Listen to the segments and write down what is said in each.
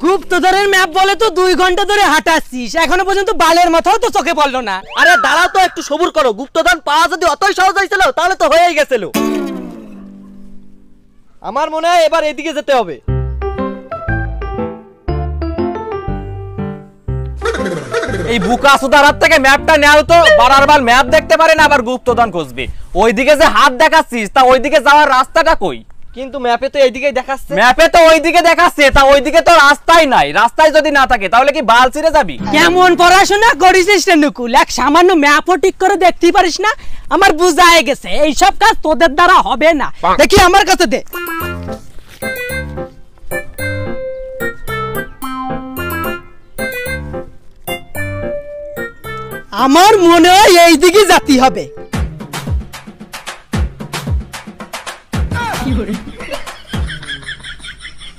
গুপ্তধরের map বলে তো 2 ঘন্টা ধরে হাঁটাচ্ছিস, এখনো পর্যন্ত বালের মাথাও তো চোখে পড়লো না। আরে দাঁড়াও তো, একটু সবুর করো। গুপ্তধন পাওয়া যদি অতই সহজ হয়েছিল তাহলে তো হয়েই গেছিল। আমার মনে হয় এবার এদিকে যেতে হবে। এই বুকা সুদার হাত থেকে ম্যাপটা নেও তো, বারবার ম্যাপ দেখতে পারে না আবার গুপ্তধন খুঁজবে। ওইদিকে যে হাত দেখাচ্ছিস তা ওইদিকে যাওয়ার রাস্তাটা কই? কিন্তু ম্যাপে তো এইদিকেই দেখাচ্ছে। ম্যাপে তো ওইদিকে দেখাচ্ছে, তা ওইদিকে তো রাস্তাই নাই। রাস্তায় যদি না থাকে তাহলে কি বাল ছিঁড়ে যাবি? কেমন পড়াশোনা করিস রে নকুল, এক সামান্য ম্যাপও ঠিক করে দেখতেই পারিস না। আমার বুঝায় গেছে এইসব কাজ তোদের দ্বারা হবে না। দেখি আমার কাছে দে। আমার মনে হয় এইদিকে যেতে হবে।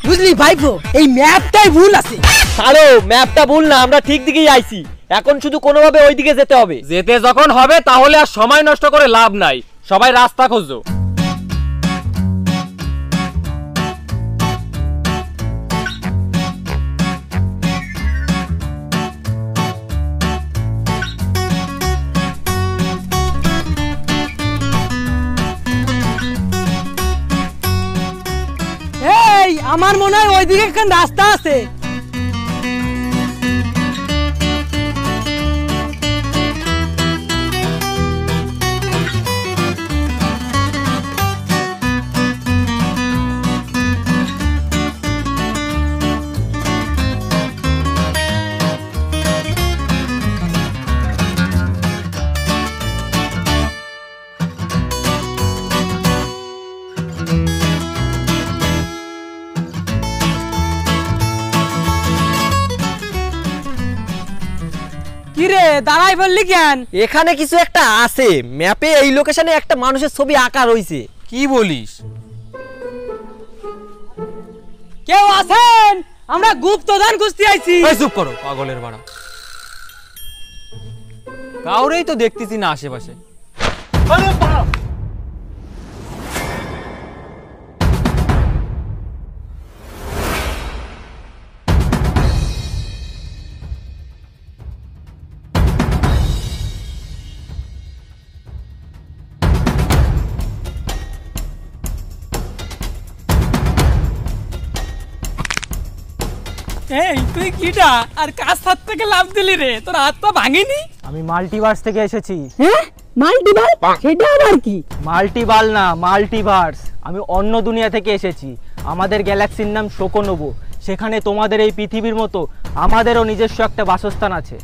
বুঝলি ভাইপো, এই ম্যাপটাই ভুল আছে। ছাড়ো, ম্যাপটা ভুল না, আমরা ঠিক দিকেই আইছি। এখন শুধু কোনোভাবে ওইদিকে যেতে হবে। যেতে যখন হবে তাহলে আর সময় নষ্ট করে লাভ নাই, সবাই রাস্তা খোঁজো। এই আমার মনে হয় ওইদিকে একখান রাস্তা আছে। কিরে দাঁড়াই বললি কেন? এখানে কিছু একটা আছে। ম্যাপে এই লোকেশনে একটা মানুষের ছবি আঁকা রয়েছে। কি বলিস? কেউ আছেন? আমরা গুপ্তধন খুঁজতে আইছি। চুপ করো পাগলের বাড়া, কাউরেই তো দেখতেছি না আশেপাশে। এই তুই কিটা আর কাজ হাত থেকে লাভ দিলি রে? তোর হাত পা ভাঙেনি? আমি মাল্টিভার্স থেকে এসেছি। হ্যাঁ, মাল্টিভার্স? সেটা আবার কি? মাল্টিভাল না, মাল্টিভার্স। আমি অন্য দুনিয়া থেকে এসেছি। আমাদের গ্যালাক্সির নাম শোকোনোবো। সেখানে তোমাদের এই পৃথিবীর মতো আমাদেরও নিজস্ব একটা বাসস্থান আছে।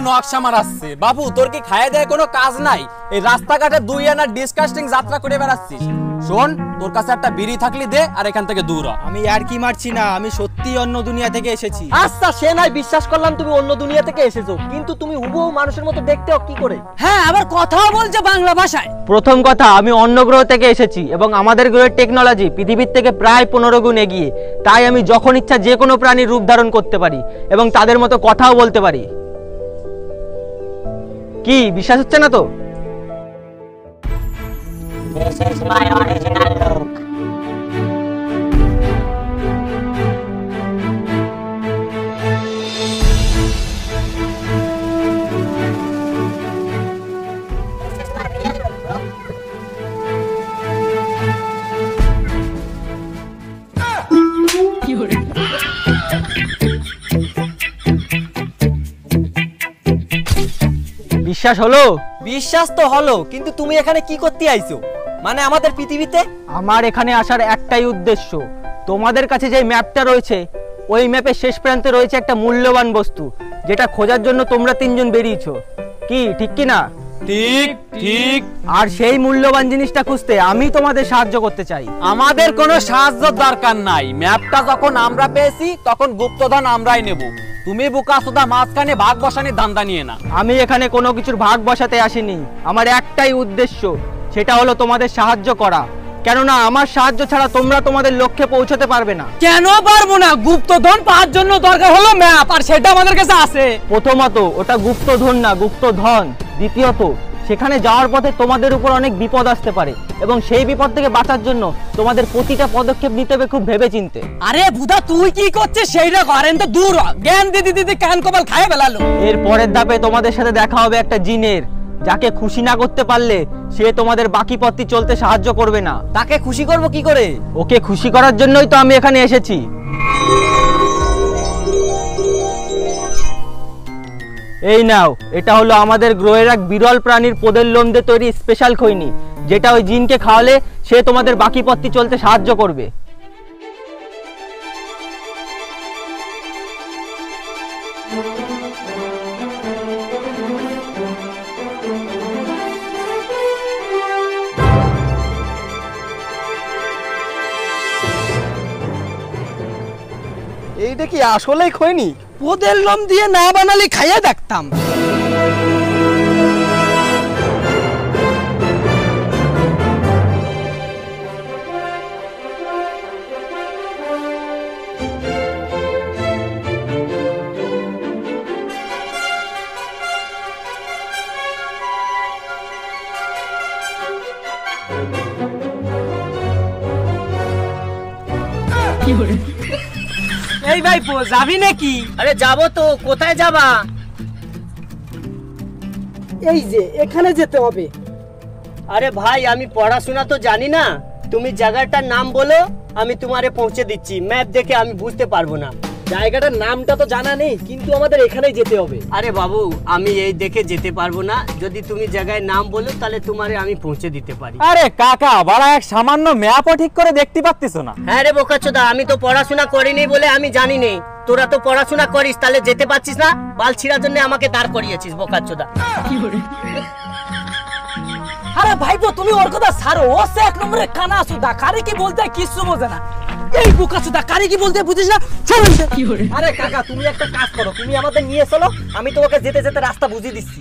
নকশা মারাচ্ছে বাবু, তোর কি খায় দেয় কোনো কাজ নাই? এই রাস্তাঘাটে 2 আনার ডিসকাস্টিং যাত্রা করে বেড়াচ্ছিস। শোন, তোর কাছে একটা বিড়ি থাকলে দে আর এখান থেকে দূর হ। আমি আর কি মারছি না, আমি সত্যি অন্য দুনিয়া থেকে এসেছি। আচ্ছা সে নাই বিশ্বাস করলাম তুমি অন্য দুনিয়া থেকে এসেছো, কিন্তু তুমি হুবহু মানুষের মতো দেখতে কি করে? হ্যাঁ, আবার কথাও বলছে বাংলা ভাষায়। প্রথম কথা, আমি অন্য গ্রহ থেকে এসেছি এবং আমাদের গ্রহের টেকনোলজি পৃথিবীর থেকে প্রায় 15 গুণ এগিয়ে। তাই আমি যখন ইচ্ছা যে কোনো প্রাণীর রূপ ধারণ করতে পারি এবং তাদের মতো কথাও বলতে পারি। কি বিশ্বাস হচ্ছে না তো? This is my original look. বিশ্বাস হলো? বিশ্বাস তো হলো, কিন্তু তুমি এখানে কি করতে আইছো? মানে আমাদের পৃথিবীতে? আমার এখানে আসার একটাই উদ্দেশ্য, তোমাদের কাছে যে ম্যাপটা রয়েছে ওই ম্যাপের শেষ প্রান্তে রয়েছে একটা মূল্যবান বস্তু, যেটা খোঁজার জন্য তোমরা 3 জন বেরিয়েছো। কি ঠিক কি না? ঠিক ঠিক। আর সেই মূল্যবান জিনিসটা খুঁজতে আমি তোমাদের সাহায্য করতে চাই। আমাদের কোনো সাহায্য দরকার নাই। ম্যাপটা যখন আমরা পেয়েছি তখন গুপ্তধন আমরাই নেব। তুমি বোকাচোদা মাঝখানে ভাগ বসানি দান্দা নিয়ে না। আমি এখানে কোনো কিছুর ভাগ বসাতে আসিনি। আমার একটাই উদ্দেশ্য, সেটা হলো তোমাদের সাহায্য করা। কেননা আমার সাহায্য ছাড়া তোমরা তোমাদের লক্ষ্যে পৌঁছতে পারবে না। কেন পারবো না? গুপ্তধন পাওয়ার জন্য দরকার হলো ম্যাপ, আর সেটা আমাদের কাছে আছে। প্রথমত ওটা গুপ্তধন না, গুপ্তধন। দ্বিতীয়ত সেখানে যাওয়ার পথে তোমাদের উপর অনেক বিপদ আসতে পারে, এবং সেই বিপদ থেকে বাঁচার জন্য তোমাদের প্রতিটা পদক্ষেপ নিতে হবে খুব ভেবেচিন্তে। আরে বুদা, তুই কি করছিস সেইটা করেন তো দূর হ। জ্ঞান দিদি দিদি কান কপাল খায় বেলালো। এর পরের ধাপে তোমাদের সাথে দেখা হবে একটা জিনের, যাকে খুশি না করতে পারলে সে তোমাদের বাকি পথটি চলতে সাহায্য করবে না। তাকে খুশি করব কি করে? ওকে খুশি করার জন্যই তো আমি এখানে এসেছি। এই নাও, এটা হলো আমাদের গ্রহের এক বিরল প্রাণীর পোদের লোম দিয়ে তৈরি স্পেশাল খৈনি, যেটা ওই জিনকে খাওয়ালে সে তোমাদের বাকি পথটি চলতে সাহায্য করবে। এইটা কি আসলেই খৈনি? পোদের লোম দিয়ে না বানালে খাইয়া দেখতাম। এই ভাই যাবি নাকি? আরে যাবো তো। কোথায় যাবা? এই যে এখানে যেতে হবে। আরে ভাই, আমি পড়াশোনা তো জানি না, তুমি জায়গাটার নাম বলো, আমি তোমারে পৌঁছে দিচ্ছি। ম্যাপ দেখে আমি বুঝতে পারবো না। জায়গাটার নামটা তো জানা নেই, কিন্তু আমাদের এখানেই যেতে হবে। আরে বাবু, আমি এই দেখে যেতে পারবো না। যদি তুমি জায়গায় নাম বলো তাহলে তোমারে আমি পৌঁছে দিতে পারি। আরে কাকা, বড় এক সামান্য ম্যাপও ঠিক করে দেখতে পাচ্ছিস না। হ্যাঁ রে বোকাচোদা, আমি তো পড়াশোনা করিনি বলে আমি জানি নেই। তোরা তো পড়াশোনা করিস, তাহলে যেতে পারছিস না? বাল ছিঁড়ার জন্য আমাকে দাঁড় করিয়েছিস বোকাচোদা। আরে ভাইপো, তুমি ওর কথা ছাড়ো। ও সে এক নম্বরে কানা সুদা, কারে কি বলতে হয় কিচ্ছু বোঝে না। এই বোকা সুদা, কারে কি বলতে হয় বুঝিস না। চল। আরে কাকা, তুমি একটা কাজ করো, তুমি আমাদের নিয়ে চলো, আমি তোমাকে যেতে যেতে রাস্তা বুঝিয়ে দিচ্ছি।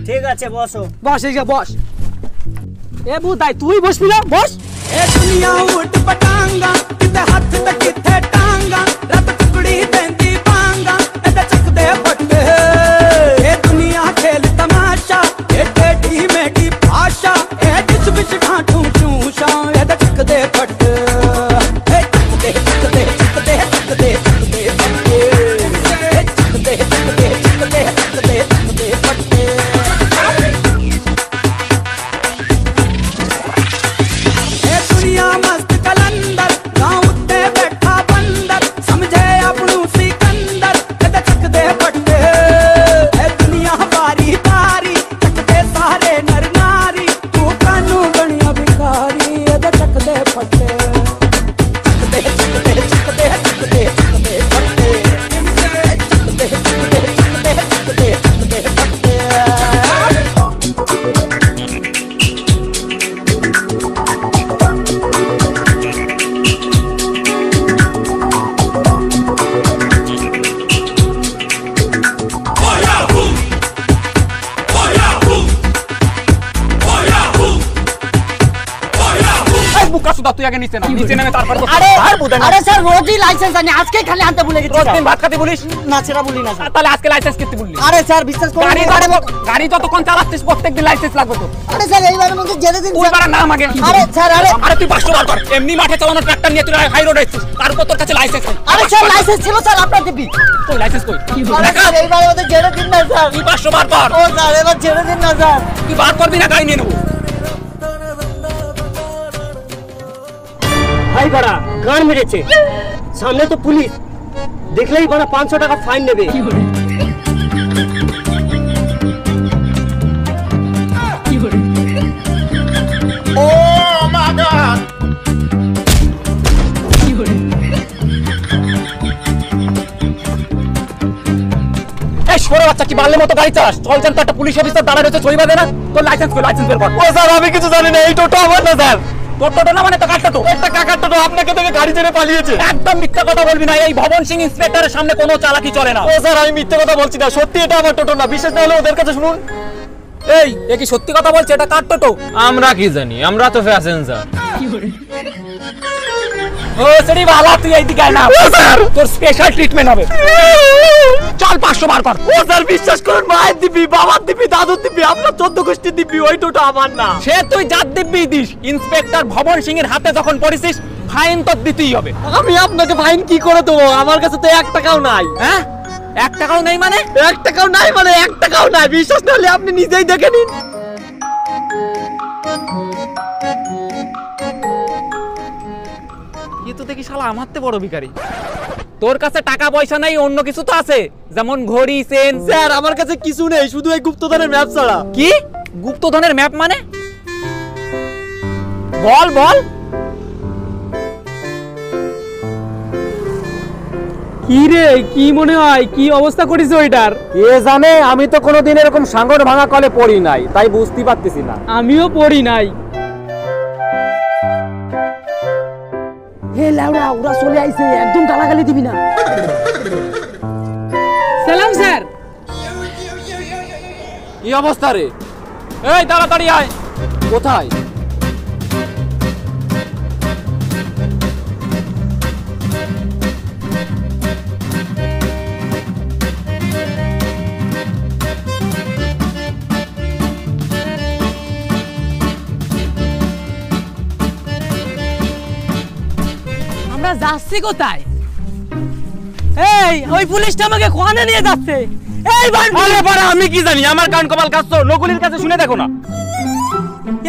ঠিক আছে, বসো। বস, এই যে বস। এ বুদাই, তুই বসবি না? বস। ए दुनिया उठ पटांगा किते हाथ ते किथे टांगा रब टुकड़ी देंदी बांगा एदा चक दे फटे ए दुनिया खेल तमाशा ए टेढ़ी मेढ़ी भाषा ए जिस विच ढांठू चूशा एदा चक दे फटे ए चक दे चक दे चक दे चक दे चक दे फटे ए चक दे चक दे चक दे चक दे चक दे फटे दुनिया मस्त कलंदर गाँव ते बैठा बंदर समझे अपनू सिकंदर एदा चक दे फटे ए दुनिया बारी बारी चक दे सारे नर नारी तू कानू बनिया भिखारी एदा चक दे फटे चक दे चक दे चक दे चक दे चक दे फटे चक दे चक दे चक दे चक दे चक दे फटे বোকাচোদা, তুই আগে নিচে নাম, নিচে নেমে তারপর আরে স্যার, রোজই লাইসেন্স আনি, আজকে খালি আনতে ভুলে গেছি। রোজ দিন ভাত খাতে বলিস না, সেটা বলি না স্যার। তাহলে আজকে লাইসেন্স কিনতে বললি? আরে স্যার, বিশ্বাস করুন। গাড়ি যতক্ষণ চালাচ্ছিস প্রত্যেকদিন লাইসেন্স লাগবে তো। আরে স্যার, এইবারের মধ্যে যেতে দিন। তুই বাড়া নাম আগে। আরে স্যার, আরে তুই 500 বার কর। এমনি মাঠে চালানো ট্রাক্টর নিয়ে তুই হাই রোড আসছিস, তার উপর তোর কাছে লাইসেন্স নেই। আরে স্যার, লাইসেন্স ছিল স্যার, আপনার দিবি। তুই লাইসেন্স কই? আরে স্যার, এইবারের মধ্যে যেতে দিন না স্যার। তুই 500 বার কর। ও স্যার, এবার ছেড়ে দিন না স্যার। তুই বার করবি না, গাড়ি নিয়ে নেবো। ভাই বাড়া গান মেরেছে, সামনে তো পুলিশ, দেখলেই বাড়া 500 টাকা ফাইন নেবে। ও মাই গড এই ছোট বাচ্চা, কি বালের মতো গাড়ি চালাস? চল জান, তো একটা পুলিশ অফিসার দাঁড়া রয়েছে, ছবি বাঁধে না। তোর লাইসেন্স কই? লাইসেন্স বের কর। ও স্যার, আমি কিছু জানি না, এই টোটো আমার না স্যার। তোর টোটো না মানে তো কার টোটো? একটা কাকার টোটো আপনাকে থেকে গাড়ি ছেড়ে পালিয়েছে। একদম মিথ্যা কথা বলবি না, এই ভবন সিং ইন্সপেক্টরের সামনে কোনো চালাকি চলে না। ও স্যার আমি মিথ্যে কথা বলছি না, সত্যি এটা আমার টোটো না, বিশ্বাস না হলে ওদের কাছে শুনুন। এই এ কি সত্যি কথা বলছে? এটা কার টোটো? আমরা কি জানি, আমরা তো প্যাসেঞ্জার। ও সরি বালা, তুই এইদিকে আয় না। ও স্যার তোর স্পেশাল ট্রিটমেন্ট হবে। চল 500 বার কর। ও স্যার বিশ্বাস করুন, মায়ের দিবি, বাবার দিবি, দাদুর দিবি, আপনার 14 গোষ্ঠীর দিবি, ওই টোটো আমার না। সে তুই জাত দিব্যি দিস, ইন্সপেক্টর ভবন সিং এর হাতে যখন পড়েছিস ফাইন তো দিতেই হবে। আমি আপনাকে ফাইন কি করে দেবো? আমার কাছে তো 1 টাকাও নাই। হ্যাঁ 1 টাকাও নেই মানে? 1 টাকাও নাই মানে 1 টাকাও নাই, বিশ্বাস না হলে আপনি নিজেই দেখে নিন। কি তো দেখি শালা আমারতে বড় ভিখারি। তোর কাছে টাকা পয়সা নাই, অন্য কিছু তো আছে, যেমন ঘড়ি, চেন। স্যার আমার কাছে কিছু নেই, শুধু এই গুপ্তধনের ম্যাপ ছাড়া। কি গুপ্তধনের ম্যাপ মানে? বল বল। কি রে, কি মনে হয়, কি অবস্থা করিস ওইটার? কে জানে, আমি তো কোনোদিন এরকম সাঙ্গর ভাঙা কলে পড়ি নাই, তাই বুঝতে পারতেছি না। আমিও পড়ি নাই। হে লাউড়া, ওরা চলে আইছে, একদম গালাগালি দিবি না। সালাম স্যার। কি অবস্থা রে? এই তাড়াতাড়ি আয়। কোথায়? আমরা যাচ্ছি কোথায়? এই ওই পুলিশটা আমাকে কোয়ানে নিয়ে যাচ্ছে। এই বান্টি, আরে বাড়া, আমি কি জানি? আমার কান কপাল কাচ্ছ, নকুলের কাছে শুনে দেখো না।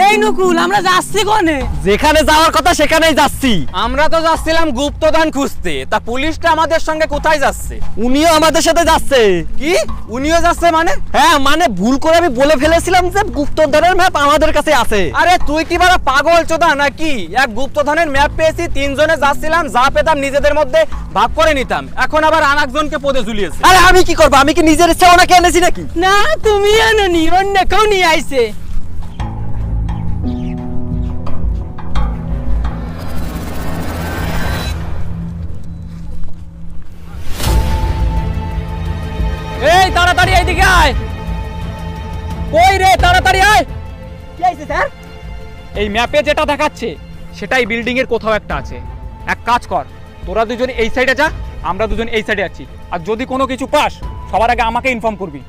এই নকুল, আমরা যাচ্ছি কোনে? যেখানে যাওয়ার কথা সেখানেই যাচ্ছি। আমরা তো যাচ্ছিলাম গুপ্তধন খুঁজতে, তা পুলিশটা আমাদের সঙ্গে কোথায় যাচ্ছে? উনিও আমাদের সাথে যাচ্ছে। কি উনিও যাচ্ছে মানে? হ্যাঁ মানে ভুল করে আমি বলে ফেলেছিলাম যে গুপ্তধনের ম্যাপ আমাদের কাছে আছে। আরে তুই কি বাড়া পাগল চোদা নাকি? এক গুপ্তধনের ম্যাপ পেয়েছি, 3 জনে যাচ্ছিলাম, যা পেতাম নিজেদের মধ্যে ভাগ করে নিতাম, এখন আবার আরেকজনকে পদে ঝুলিয়েছে। আরে আমি কি করবো? আমি কি নিজের ইচ্ছা ওনাকে এনেছি নাকি? না তুমি আনোনি, অন্য কেউ নিয়ে আইছে। এই তাড়াতাড়ি এইদিকে আয়। কই রে, তাড়াতাড়ি আয়। কি আইছে স্যার? এই ম্যাপে যেটা দেখাচ্ছে সেটাই বিল্ডিং এর কোথাও একটা আছে। এক কাজ কর, তোরা দুজন এই সাইডে যা, আমরা দুজন এই সাইডে আছি, আর যদি কোনো কিছু পাস সবার আগে আমাকে ইনফর্ম করবি।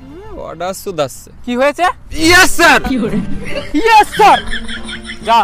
অর্ডার সুদাচ্ছে। কি হয়েছে? Yes sir. Yes sir. যা।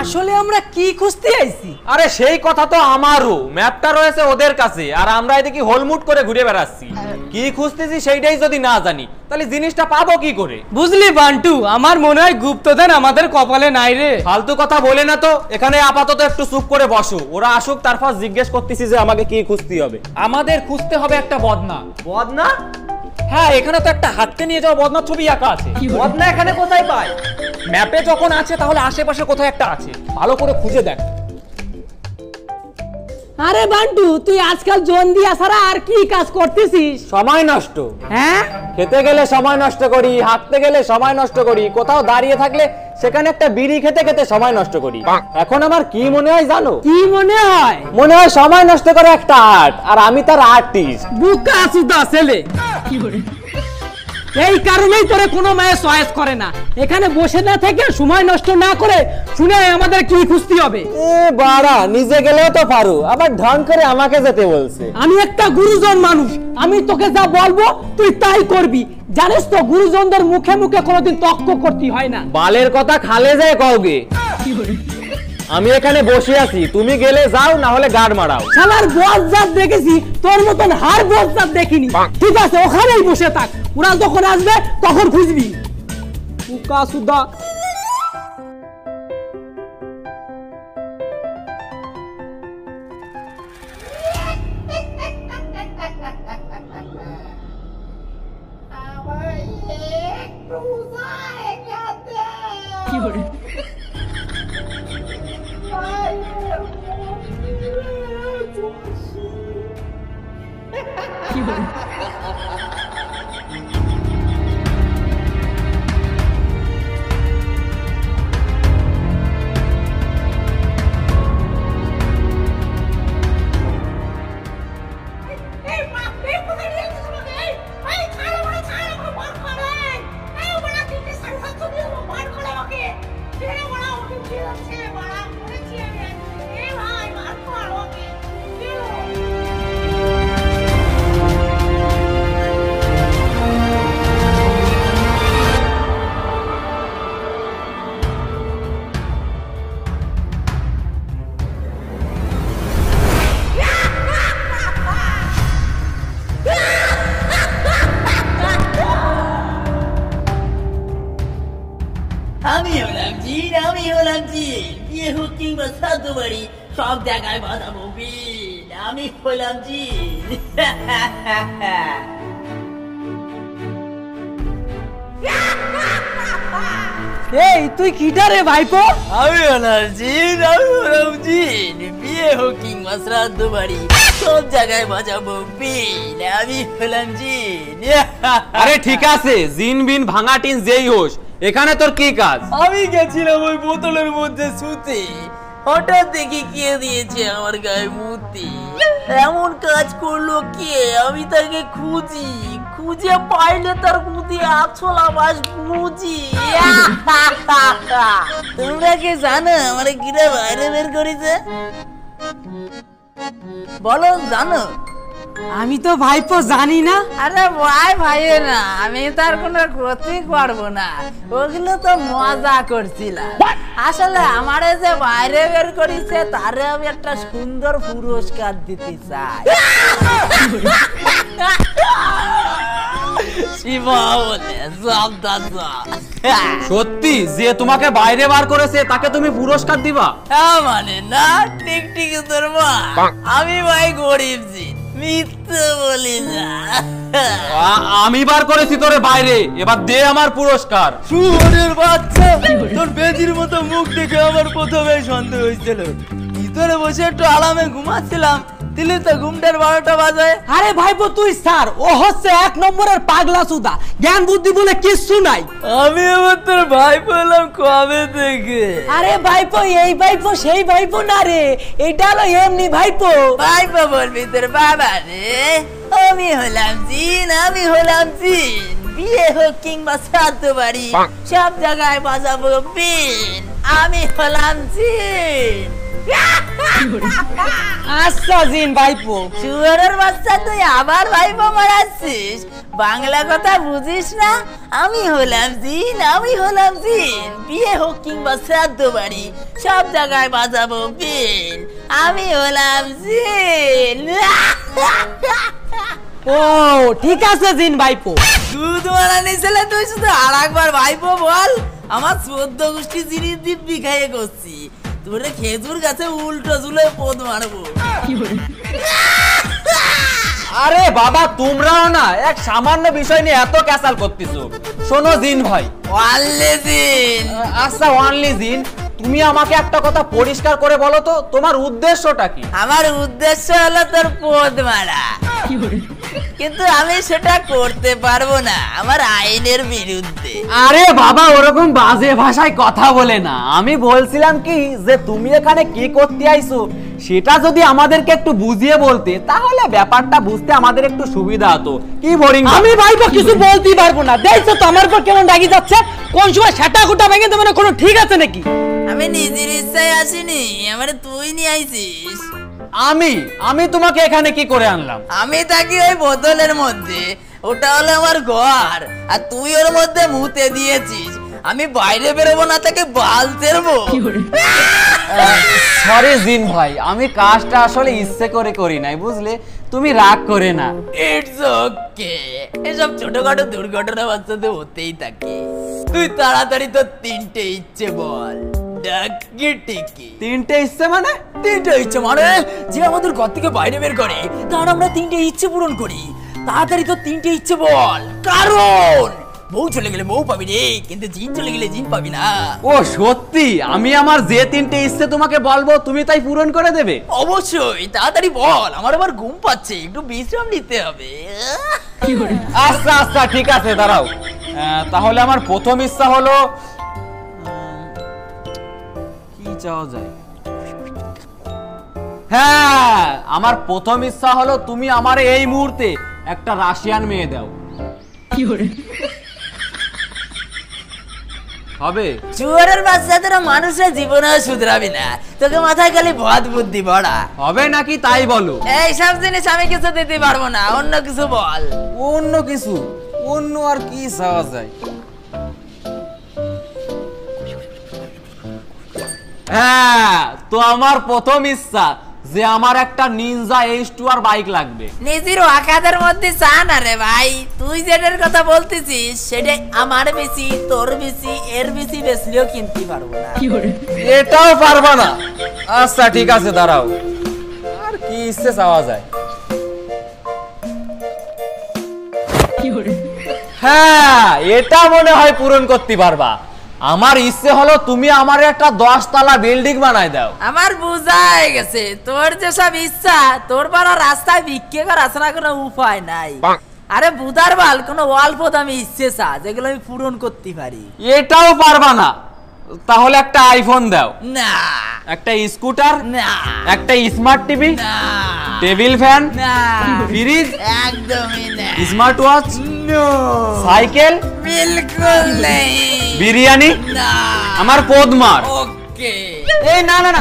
আসলে আমরা কি খুঁজতে আইছি? আরে সেই কথা তো আমারও, ম্যাপটা রয়েছে ওদের কাছে, আর আমরা এদিকে হোলমুট করে ঘুরে বেড়াচ্ছি। কি খুঁজতেছি সেইটাই যদি না জানি তাহলে জিনিসটা পাবো কি করে? বুঝলি বান্টু, আমার মনে হয় গুপ্তধন আমাদের কপালে নাই রে। ফালতু কথা বলে না তো, এখানে আপাতত একটু চুপ করে বসো, ওরা আসুক তারপর জিজ্ঞেস করতেছি যে আমাকে কি খুঁজতে হবে। আমাদের খুঁজতে হবে একটা বদনা। বদনা? হ্যাঁ, এখানে তো একটা হাতে নিয়ে যাওয়া বদনার ছবি আঁকা আছে। বদনা এখানে কোথায় পায়? ম্যাপে যখন আছে তাহলে আশেপাশে কোথাও একটা আছে, ভালো করে খুঁজে দেখ। আরে বান্টু, তুই আজকাল জন দিয়া ছাড়া আর কি কাজ করতেছিস? সময় নষ্ট। হ্যাঁ, খেতে গেলে সময় নষ্ট করি, হাঁটতে গেলে সময় নষ্ট করি, কোথাও দাঁড়িয়ে থাকলে সেখানে একটা বিড়ি খেতে খেতে সময় নষ্ট করি। এখন আমার কি মনে হয় জানো? কি মনে হয়? মনে হয় সময় নষ্ট করে একটা আর্ট, আর আমি তার আর্টিস্ট। বুকা সুদা ছেলে। এই কারণেই তোরে কোনো মায়ে চয়েস করে না। এখানে বসে না থেকে সময় নষ্ট না করে শুনে আমাদের কি খুঁজতে হবে। বাড়া নিজে গেলেও তো পারো, আবার ঢং করে আমাকে যেতে বলছে। আমি একটা গুরুজন মানুষ, আমি তোকে যা বলবো তুই তাই করবি। জানিস তো গুরুজনদের মুখে মুখে কোনোদিন তর্ক করতে হয় না। বালের কথা খালে যায় কওগে। আমি এখানে বসে আছি, তুমি গেলে যাও, না হলে গাড় মারাও। শালার বজ্জাত দেখেছি, তোর মতন হার বজ্জাত দেখিনি। ঠিক আছে ওখানেই বসে থাক, ওরা যখন আসবে তখন খুঁজবি। উকা সুদা আমি হলাম জিন, বিয়ে হোক কিংবা শ্রাদ্ধ বাড়ি সব জায়গায় বাজাবো বিন। আমি হলাম জিন। এই তুই কিটা রে ভাইপো? আমি হলাম জিন, আমি হলাম জিন, বিয়ে হোক কিংবা শ্রাদ্ধ বাড়ি সব জায়গায় বাজাবো বিন। আমি হলাম জিন। আরে ঠিক আছে, জিন বিন ভাঙা টিন যেই হোস, এখানে তোর কি কাজ? আমি গেছিলাম ওই বোতলের মধ্যে শুতে, হঠাৎ দেখি কে দিয়েছে আমার গায়ে মুতি। এমন কাজ করলো কে, আমি তাকে খুঁজি, খুঁজে পাইলে তার মুতি আছলা বাস বুঝি। তোমরা কি জানো আমার কিরা বাইরে বের করেছে? বলো জানো? আমি তো ভাইপো জানি না। আরে ভাই ভাই না, আমি তার কোনো ক্ষতি করবো না, ওগুলো তো মজা করছিলাম। আসলে আমারে যে বাইরে বের করেছে তারে আমি একটা সুন্দর পুরস্কার দিতে চাই। শিবা বলে সত্যি যে তোমাকে বাইরে বার করেছে তাকে তুমি পুরস্কার দিবা? মানে না, ঠিক ঠিক তোর মা। আমি ভাই গরিব জিন, মিথ্যে বলি না। আমি বার করেছি তোরে বাইরে, এবার দে আমার পুরস্কার। শুয়োরের বাচ্চা, তোর বেজির মতো মুখ দেখে আমার প্রথমে সন্দেহ হয়েছিল। ভিতরে বসে একটু আরামে ঘুমাচ্ছিলাম, দিলে তো ঘুমটার 12টা বাজে। আরে ভাইপো তুই স্যার, ও হচ্ছে 1 নম্বরের পাগলা সুদা, জ্ঞান বুদ্ধি বলে কিচ্ছু নাই। আমি আবার তোর ভাই পেলাম কবে থেকে? আরে ভাইপো এই ভাইপো সেই ভাইপো না রে, এটা হলো এমনি ভাইপো। ভাইপো বলবি তোর বাবা রে? আমি হলাম জিন, আমি হলাম জিন, বিয়ে হোক কিংবা শ্রাদ্ধ বাড়ি সব জায়গায় বাজাবো বিন। আমি হলাম জিন। আচ্ছা জিন ভাইপো। শুয়োরের বাচ্চা, তুই আবার ভাইপো মারাচ্ছিস? বাংলা কথা বুঝিস না? আমি হলাম জিন, আমি হলাম জিন, বিয়ে হোক কিংবা শ্রাদ্ধ বাড়ি সব জায়গায় বাজাবো বিন। আমি হলাম জিন। ও ঠিক আছে জিন ভাইপো। দুধ মারানি ছেলে, তুই শুধু আর একবার ভাইপো বল। আমার 14 গোষ্ঠী জিনিস দিব্যি খাইয়ে করছি, তোরে খেজুর গাছে উল্টো ঝুলে পদ মারবো। আরে বাবা, তোমরাও না এক সামান্য বিষয় নিয়ে এত ক্যাসাল করতেছো। শোনো জিন ভাই। ওয়ানলি জিন। আচ্ছা ওয়ানলি জিন, তুমি আমাকে একটা কথা পরিষ্কার করে বলো তো, তোমার উদ্দেশ্যটা কি? আমার উদ্দেশ্য হলো তোর পদ মারা, কিন্তু আমি সেটা করতে পারবো না, আমার আইনের বিরুদ্ধে। আরে বাবা, ওরকম বাজে ভাষায় কথা বলে না। আমি বলছিলাম কি যে তুমি এখানে কি করতে আইছো সেটা যদি আমাদেরকে একটু বুঝিয়ে বলতে তাহলে ব্যাপারটা বুঝতে আমাদের একটু সুবিধা হতো। কি বোরিং। আমি ভাইপো কিছু বলতেই পারবো না, দেখছো তো আমার উপর কেমন রাগি যাচ্ছে, কোন সময় সেটা গুটা ভেঙে দেবে না, কোনো ঠিক আছে নাকি? আমি নিজের ইচ্ছায় আসিনি, আমারে তুই নিয়ে আইছিস। আমি তোমাকে এখানে কি করে আনলাম? আমি থাকি ওই বোতলের মধ্যে, ওটা হলো আমার ঘর, আর তুই ওর মধ্যে মুতে দিয়েছিস। আমি বাইরে বেরোবো না, তাকে বাল তেরবো। সরি জিন ভাই, আমি কাজটা আসলে ইচ্ছে করে করি নাই, বুঝলে? তুমি রাগ করে না। ইটস ওকে, এসব ছোটখাটো দুর্ঘটনা বাচ্চাদের হতেই থাকে। তুই তাড়াতাড়ি তো 3টে ইচ্ছে বল। তিনটে ইচ্ছে মানে? 3টে ইচ্ছে মানে যে আমাদের ঘর থেকে বাইরে বের করে, তার আমরা 3টে ইচ্ছে পূরণ করি। তাড়াতাড়ি তো 3টে ইচ্ছে বল, কারণ বউ চলে গেলে বউ পাবি রে, কিন্তু জিন চলে গেলে জিন পাবি না। ও সত্যি? আমি আমার যে 3টে ইচ্ছে তোমাকে বলবো তুমি তাই পূরণ করে দেবে? অবশ্যই, তাড়াতাড়ি বল, আমার আবার ঘুম পাচ্ছে, একটু বিশ্রাম নিতে হবে। আচ্ছা আচ্ছা ঠিক আছে, দাঁড়াও। তাহলে আমার প্রথম ইচ্ছা হলো, কি চাওয়া যায়? হ্যাঁ, আমার প্রথম ইচ্ছা হলো তুমি আমার এই মুহূর্তে একটা রাশিয়ান মেয়ে দাও। হবে? চুয়ারের বাচ্চা, তোরা মানুষের জীবনে শুধরাবি না, তোকে মাথায় খালি ভদ বুদ্ধি বড়া। হবে নাকি তাই বলো? এই সব জিনিস আমি কিছু দিতে পারবো না, অন্য কিছু বল। অন্য কিছু? অন্য আর কি চাওয়া যায়? হ্যাঁ, তো আমার প্রথম ইচ্ছা যে আমার একটা নিনজা H2R বাইক লাগবে। নিজের ওয়াকাদের মধ্যে চা না রে ভাই, তুই যেটার কথা বলতেছিস সেটা আমার বেশি, তোর বেশি, এর বেশি বেশলেও কিনতে পারবো না। এটাও পারবা না? আচ্ছা ঠিক আছে, দাঁড়াও, আর কি ইচ্ছে চাওয়া যায়? হ্যাঁ, এটা মনে হয় পূরণ করতে পারবা। আমার ইচ্ছে হলো তুমি আমার একটা 10 তলা বিল্ডিং বানায় দাও। আমার বুঝাই গেছে তোর যে সব ইচ্ছা, তোর পাড়া রাস্তায় বিক্রি করার আছে না, কোনো উপায় নাই। আরে বুধার বাল, কোনো অল্প দামি ইচ্ছে চা যেগুলো আমি পূরণ করতে পারি। এটাও পারবা না? তাহলে একটা আইফোন দাও। না। একটা স্কুটার? না। একটা স্মার্ট টিভি? না। Table fan? না। ফ্রিজ? একদমই না। Smart watch? সাইকেল? বিলকুল নেই। বিরিয়ানি? না। আমার পদমার। ওকে। এই না না না,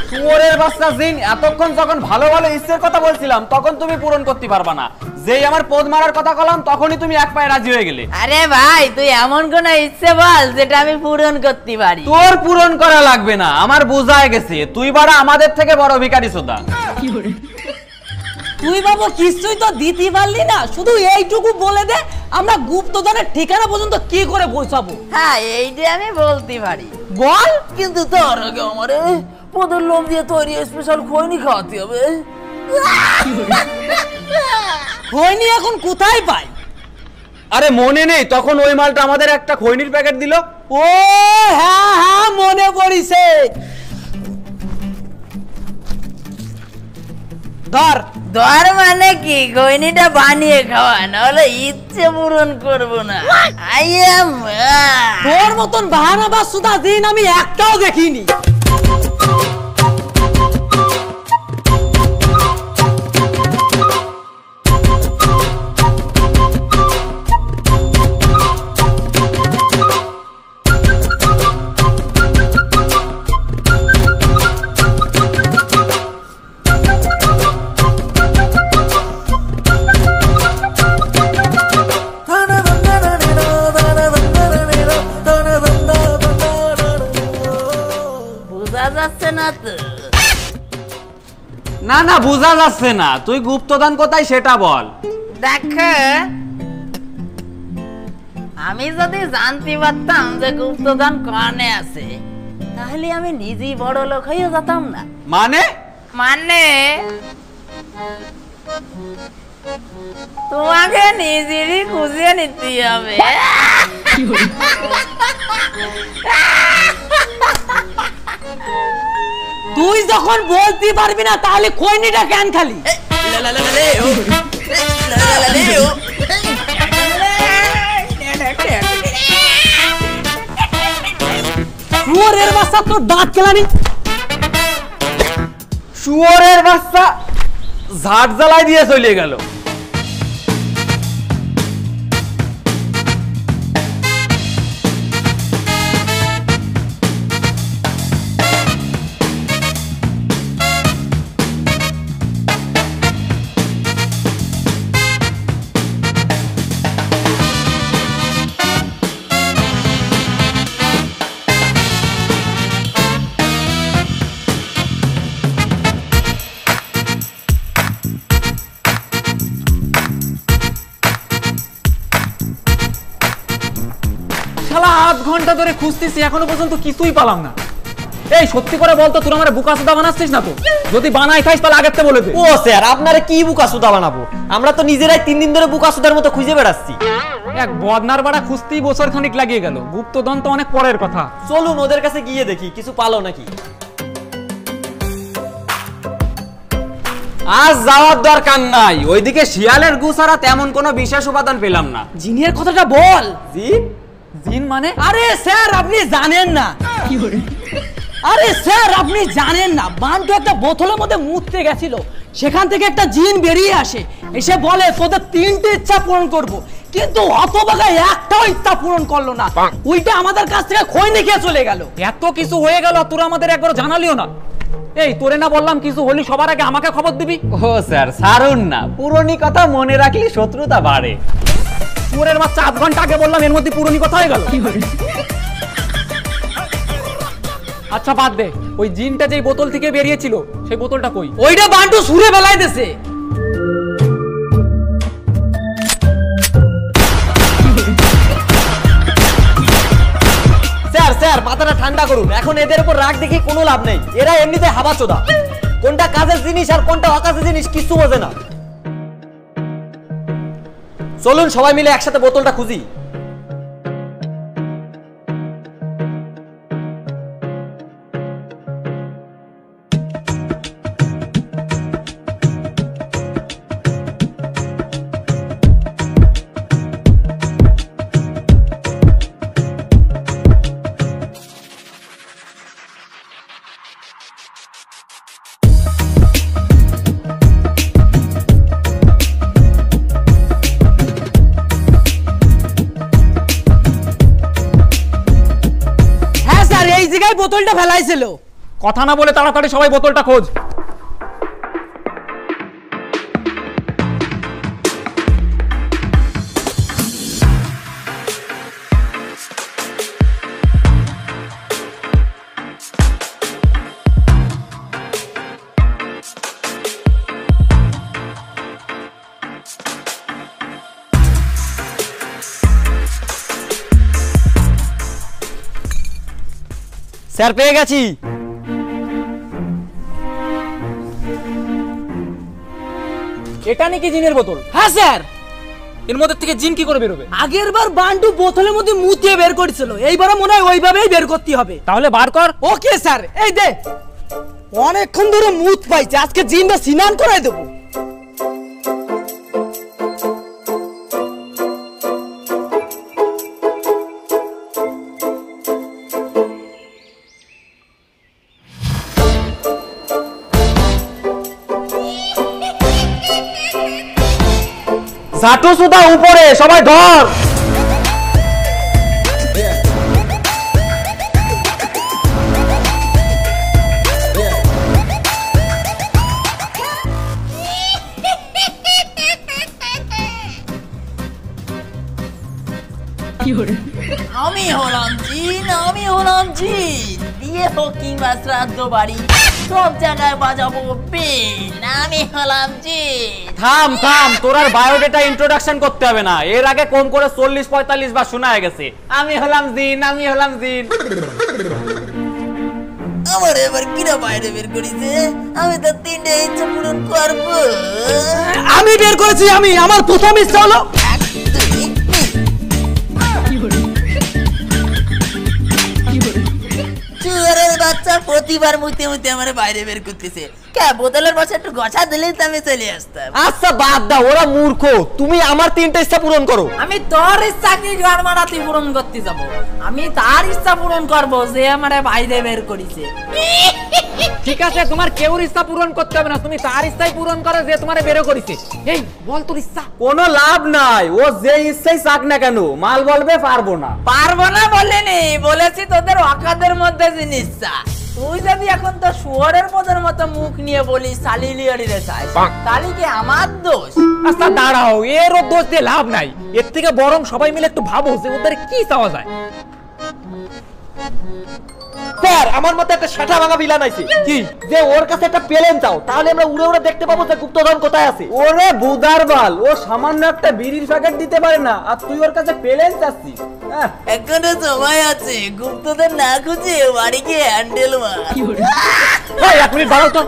শুয়োরের বাচ্চা জিন, এতক্ষণ যখন ভালো ভালো ইচ্ছের কথা বলছিলাম তখন তুমি পূরণ করতে পারবা না, যেই আমার পদ মারার কথা বললাম তখনই তুমি এক পায়ে রাজি হয়ে গেলে। আরে ভাই, তুই এমন কোন ইচ্ছে বল যেটা আমি পূরণ করতে পারি। তোর পূরণ করা লাগবে না, আমার বোঝায় গেছে, তুই বাড়া আমাদের থেকে বড় ভিখারি সোদা। তুই বাবু কিছুই তো দিতে পারলি না, শুধু এইটুকু বলে দে আমরা গুপ্তধনের ঠিকানা পর্যন্ত কি করে পৌঁছাবো। হ্যাঁ, এইটা আমি বলতে পারি। বল। কিন্তু তার আগে আমার পদের লোম দিয়ে তৈরি স্পেশাল খৈনি খাওয়াতে হবে। খৈনি এখন কোথায় পাই? আরে মনে নেই তখন ওই মালটা আমাদের একটা খৈনির প্যাকেট দিল? ও হ্যাঁ হ্যাঁ, মনে পড়িছে। ধর। ধর মানে কি? খৈনিটা বানিয়ে খাওয়া, নাহলে ইচ্ছে পূরণ করবো না। তোর মতন বাহানা বা সুদা দিন আমি একটাও দেখিনি। না না, বোঝা যাচ্ছে না, তুই গুপ্তদান কোথায় সেটা বল। দেখ, আমি যদি জানতে পারতাম যে গুপ্তদান কানে আছে, তাহলে আমি নিজেই বড় লোক হয়ে যেতাম না। মানে? মানে তোমাকে নিজেরই খুঁজে নিতে হবে। তুই যখন বলতে পারবি না তাহলে খৈনিটা কেন খালি? শুয়োরের বাচ্চা, তোর দাঁত কেলানি। শুয়োরের বাচ্চা ঝাড় জ্বালাই দিয়ে চলে গেল। শালা আধ ঘন্টা ধরে খুঁজতেছি, এখনো পর্যন্ত কিছুই পেলাম না। এই সত্যি করে বলতো, তুই আমার বুকাসুদা বানাচ্ছিস না তো? যদি বানাই খাইস তাহলে আগের থেকে বলে দে। ও স্যার, আপনারা কি বুকাসুদা বানাবো? আমরা তো নিজেরাই 3 দিন ধরে বুকাসুদার মতো খুঁজে বেড়াচ্ছি। এক বদনার বাড়া খুঁজতেই বছর খানিক লাগিয়ে গেল। গুপ্তধন তো অনেক পরের কথা। চলুন ওদের কাছে গিয়ে দেখি কিছু পালো নাকি। আজ যাওয়ার দরকার নাই, ওইদিকে শিয়ালের গু ছাড়া তেমন কোনো বিশেষ উপাদান পেলাম না। জিনের কথাটা বল। জিন? জিন মানে? আরে স্যার আপনি জানেন না। আরে স্যার আপনি জানেন না, বান্টু একটা বোতলের মধ্যে মুততে গেছিল, সেখান থেকে একটা জিন বেরিয়ে আসে, এসে বলে তোদের 3টে ইচ্ছা পূরণ করব, কিন্তু হতভাগা একটাও ইচ্ছা পূরণ করলো না, ওইটা আমাদের কাছ থেকে খই নিয়ে খেয়ে চলে গেল। এত কিছু হয়ে গেল, তোরা আমাদের একবার জানালিও না। এই তোরে না বললাম কিছু হলি সবার আগে আমাকে খবর দিবি? ও স্যার ছাড়ুন না, পুরনো কথা মনে রাখলে শত্রুতা বাড়ে। চোরের বাচ্চা, আধ ঘন্টা আগে বললাম, এর মধ্যে পুরনো কথা হয়ে গেল। আচ্ছা বাদ দে, ওই জিনটা যেই বোতল থেকে বেরিয়েছিল সেই বোতলটা কই? ওইটা বান্টু সুরে বেলায় দিছে। স্যার স্যার মাথাটা ঠান্ডা করুন, এখন এদের উপর রাগ দেখি কোনো লাভ নেই, এরা এমনিতে হাবাচোদা, কোনটা কাজের জিনিস আর কোনটা অকাজের জিনিস কিছু বোঝে না। চলুন সবাই মিলে একসাথে বোতলটা খুঁজি। বোতলটা ফেলাইছিল। কথা না বলে তাড়াতাড়ি সবাই বোতলটা খোঁজ। স্যার পেয়ে গেছি। এটা নাকি জিনের বোতল? হ্যাঁ স্যার। এর মধ্যে থেকে জিন কি করে বেরোবে? আগের বার বান্টু বোতলের মধ্যে মুতিয়ে বের করেছিল, এইবারও মনে হয় ওইভাবেই বের করতে হবে। তাহলে বার কর। Okay sir. এই দে, অনেকক্ষণ ধরে মুত পাইছে, আজকে জিনটা স্নান করাই দেবো। জাটু সুদা উপরে, সবাই ধর। আমি হলাম জিন, আমি হলাম জিন, বিয়ে হোক কিংবা শ্রাদ্ধ বাড়ি সব জায়গায় বাজাবো বেন, আমি হলাম জিন। থাম থাম, তোর আর বায়োডাটা ইন্ট্রোডাকশন করতে হবে না, এর আগে কম করে 40-45 বার শোনা হয়ে গেছে আমি হলাম জিন, আমি হলাম জিন। আমার এবার কিরা বাইরে বের করেছে, আমি তো 3টে ইচ্ছা পূরণ করবো। আমি বের করেছি, আমি আমার প্রথম ইচ্ছা হলো চুয়ারের বাচ্চা প্রতিবার মুতে মুতে আমার বাইরে বের করতেছে, কে বোতলের পাশে একটু গছা দিলেই তো আমি চলে আসতাম। আচ্ছা বাদ দাও, ওরা মূর্খ। তুমি আমার 3টা ইচ্ছা পূরণ করো। আমি তোর ইচ্ছা কি গান মারাতি পূরণ করতে যাব? আমি তার ইচ্ছা পূরণ করব যে আমারে বাইরে বের করেছে। ঠিক আছে, তোমার কেউর ইচ্ছা পূরণ করতে হবে না, তুমি তার ইচ্ছাই পূরণ করো যে তোমারে বের করেছে। এই বল তোর ইচ্ছা। কোনো লাভ নাই, ও যে ইচ্ছাই চাক না কেন মাল বলবে পারবো না। পারবো না বলিনি, বলেছি তোদের অকাদের মধ্যে জিনিসটা। তুই যদি এখন তো শুয়োরের মতো মুখ নিয়ে বলিস সালিলিয়ারি রে চাই, তাহলে কি আমার দোষ? আচ্ছা দাঁড়াও, এরও দোষ দিয়ে লাভ নাই। এর থেকে বরং সবাই মিলে একটু ভাবো যে ওদের কি চাওয়া যায়। স্যার, আমার মতে একটা শাটা ভাঙা বিলান আছে। কি? যে ওর কাছে একটা প্লেন চাও, তাহলে আমরা উড়ে উড়ে দেখতে পাবো যে গুপ্তধন কোথায় আছে। ওরে বুদার বাল, ও সামান্য একটা বিড়ির প্যাকেট দিতে পারে না, আর তুই ওর কাছে প্লেন চাচ্ছিস? এখনো সময় আছে, গুপ্তদের না খুঁজে বাড়ি গিয়ে হ্যান্ডেল মার। এই, 1 মিনিট দাঁড়াও তো।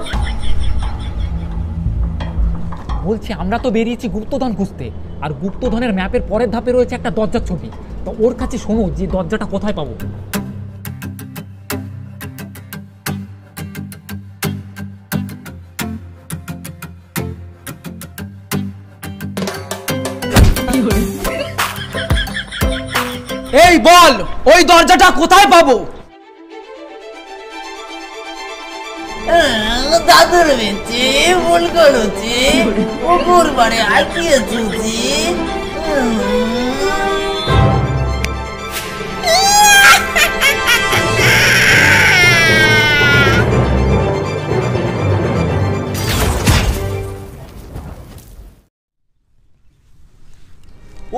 বলছি আমরা তো বেরিয়েছি গুপ্তধন খুঁজতে, আর গুপ্তধনের ম্যাপের পরের ধাপে রয়েছে একটা দরজার ছবি। তো ওর কাছে শোনো যে দরজাটা কোথায় পাবো। এই বল, ওই দরজাটা কোথায় পাবো? দাদুর বেঁচে ভুল করেছি, উপর বাড়ি আঁকিয়ে চুছি।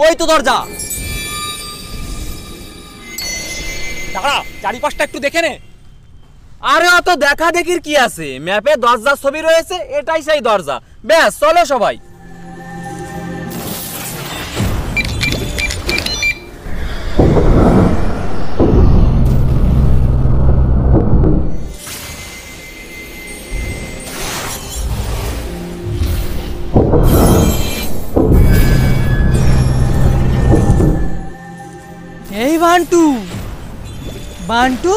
ওই তো দরজা। দাঁড়া, চারিপাশটা একটু দেখে নে। আরে অত দেখা দেখির কি আছে, ম্যাপে দরজার ছবি রয়েছে, এটাই সেই দরজা। ব্যাস, চলো সবাই। এই বান্টু, বান্টু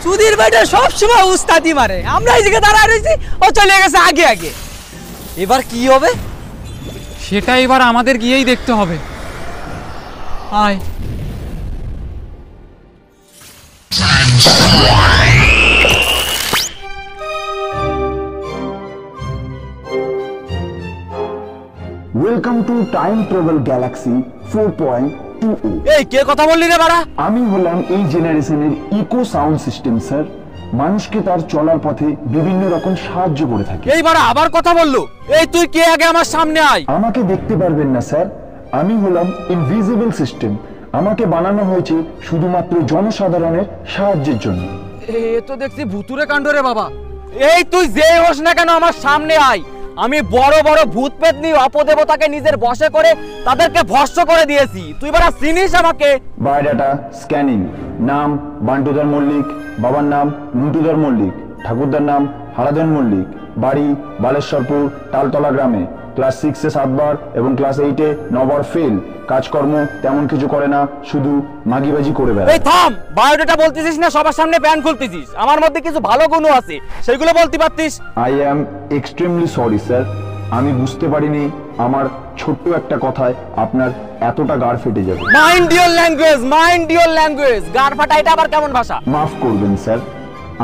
সুধীর ভাইটা সবসময় উস্তাদি মারে। আমরা এই জায়গায় দাঁড়ায় রয়েছি, ও চলে গেছে আগে আগে। এবার কি হবে? সেটা এবার আমাদের গিয়েই দেখতে হবে। আয়। Welcome to time travel Galaxy 4.20। এই কে কথা বললি রে বাড়া? আমি হলাম এই জেনারেশনের ইকো সাউন্ড সিস্টেম স্যার। মানুষকে তার চলার পথে বিভিন্ন রকম সাহায্য করে থাকে। এই বাড়া আবার কথা বললো। এই তুই কে, আগে আমার সামনে আয়। আমাকে দেখতে পারবেন না স্যার, আমি হলাম ইনভিজিবল সিস্টেম। আমাকে বানানো হয়েছে শুধুমাত্র জনসাধারণের সাহায্যের জন্য। এ তো দেখছি ভুতুরে কাণ্ড রে বাবা। এই তুই যে হোস না কেন আমার সামনে আয়। আমি বড় বড় ভূত পেতনি অপদেবতাকে নিজের বশে করে তাদেরকে ভস্ম করে দিয়েছি। তুই বাড়া চিনিস আমাকে? Biodata scanning. নাম বান্টুধর মল্লিক, বাবার নাম নুটুধর মল্লিক, ঠাকুরদার নাম হারাধন মল্লিক, বাড়ি বালেশ্বরপুর তালতলা গ্রামে, ক্লাস 6-এ 7 বার এবং ক্লাস 8-এ 9 বার ফেল। কাজকর্ম তেমন কিছু করে না, শুধু মাগিবাজি করে বেড়ায়। এই থাম, বায়োডাটা বলতেছিস না সবার সামনে প্যান খুলতেছিস? আমার মধ্যে কিছু ভালো গুণ আছে, সেগুলো বলতে পারতিস। I am extremely sorry sir, আমি বুঝতে পারিনি আমার ছোট্ট একটা কথায় আপনার এতটা গাড় ফেটে যাবে। Mind your language, mind your language. গাড় ফাটা এটা আবার কেমন ভাষা? মাফ করবেন স্যার,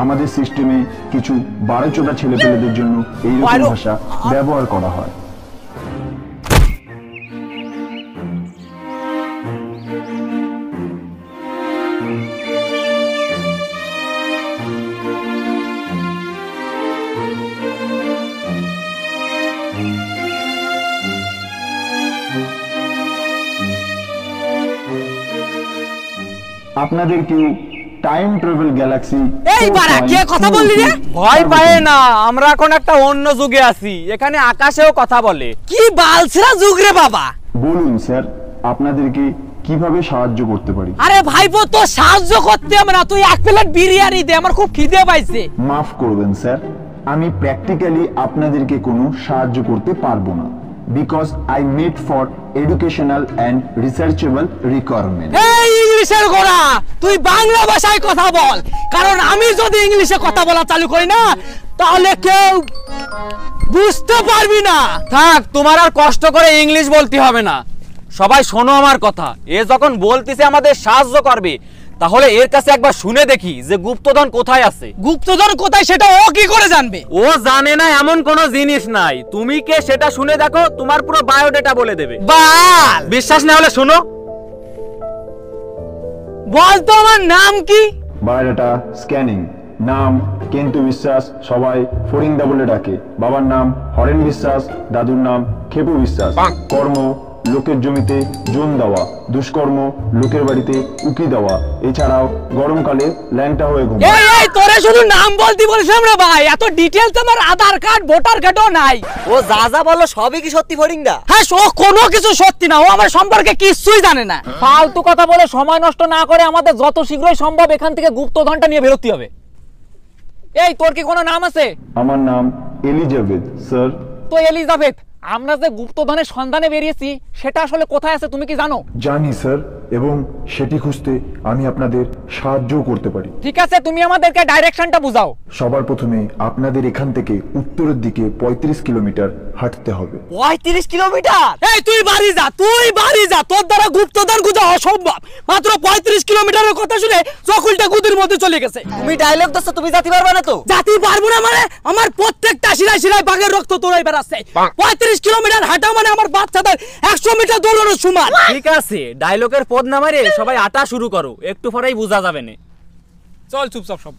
আমাদের সিস্টেমে কিছু বারোচোদা ছেলেপেলেদের জন্য এইরকম ভাষা ব্যবহার করা হয়। আপনাদেরকে টাইম ট্রাভেল গ্যালাক্সি। এই বাড়া, কে কথা বললি রে? ভয় পায় না, আমরা এখন একটা অন্য যুগে আছি, এখানে আকাশেও কথা বলে। কি বালছেরা যুগ রে বাবা। বলুন স্যার, আপনাদেরকে কিভাবে সাহায্য করতে পারি? আরে ভাইপো, তো সাহায্য করতে হবে না, তুই 1 প্লেট বিরিয়ানি দে, আমার খুব খিদে পাইছে। মাফ করবেন স্যার, আমি প্র্যাকটিক্যালি আপনাদেরকে কোনো সাহায্য করতে পারবো না, because I made for educational and researchable requirement. এই ইংলিশের গোড়া, তুই বাংলা ভাষায় কথা বল, কারণ আমি যদি ইংলিশে কথা বলা চালু করি না তাহলে কেউ বুঝতে পারবি না। থাক, তোমার আর কষ্ট করে ইংলিশ বলতে হবে না। সবাই শোনো আমার কথা, এ যখন বলতেছে আমাদের সাহায্য করবে, তাহলে এর কাছে একবার শুনে দেখি যে গুপ্তধন কোথায় আছে। গুপ্তধন কোথায় সেটা ও কি করে জানবে? ও জানে না এমন কোনো জিনিস নাই। তুমি কে সেটা শুনে দেখো, তোমার পুরো বায়োডাটা বলে দেবে। বল। বিশ্বাস না হলে শোনো। বল তো আমার নাম কি? Biodata scanning. নাম কেন্তু বিশ্বাস, সবাই ফরিংদা বলে ডাকে। বাবার নাম হরেন বিশ্বাস, দাদুর নাম খেপু বিশ্বাস। কর্ম লোকের জমিতে জোন দেওয়া, দুষ্কর্ম লোকের বাড়িতে উকি দেওয়া, এছাড়াও গরমকালে ল্যাংটা হয়ে ঘুম। এই তোরে শুধু নাম বলতে বলছিলাম রে ভাই, এত ডিটেইলস আমার আধার কার্ড ভোটার কার্ডও নাই। ও যা যা বললো সবই কি সত্যি ফরিংদা? হ্যাঁ, কোনো কিছু সত্যি না, ও আমার সম্পর্কে কিছুই জানে না। ফালতু কথা বলে সময় নষ্ট না করে আমাদের যত শীঘ্রই সম্ভব এখান থেকে গুপ্তধনটা নিয়ে বেরোতে হবে। এই তোর কি কোনো নাম আছে? আমার নাম এলিজাবেথ স্যার। তো এলিজাবেথ, আমরা যে গুপ্তধনের সন্ধানে বেরিয়েছি সেটা আসলে কোথায় আছে তুমি কি জানো? জানি স্যার, এবং সেটি খুঁজতে আমি আপনাদের সাহায্য করতে পারি। ঠিক আছে, তুমি আমাদেরকে ডাইরেকশনটা বুঝাও। সবার প্রথমে আপনাদের এখান থেকে উত্তরের দিকে 35 কিলোমিটার হাঁটতে হবে। 35 কিলোমিটার? এই তুই বাড়ি যা, তোর দ্বারা গুপ্তধন খোঁজা অসম্ভব। মাত্র 35 কিলোমিটারের কথা শুনে চকুলটা গুদির মধ্যে চলে গেছে। তুমি ডায়লগ দোস্ত, তুমি জাতি পারবে না তো? জাতি পারবো না মানে? আমার প্রত্যেকটা শিরায় শিরায় বাঘের রক্ত তোরাই বেরাচ্ছে। 35 কিলোমিটার হাঁটা মানে আমার বাচ্চাদের 100 মিটার দৌড়ানোর সমান। ঠিক আছে, ডায়লগের পদ না মারে সবাই আটা শুরু করো, একটু পরেই বোঝা যাবে না। চল চুপচাপ সব।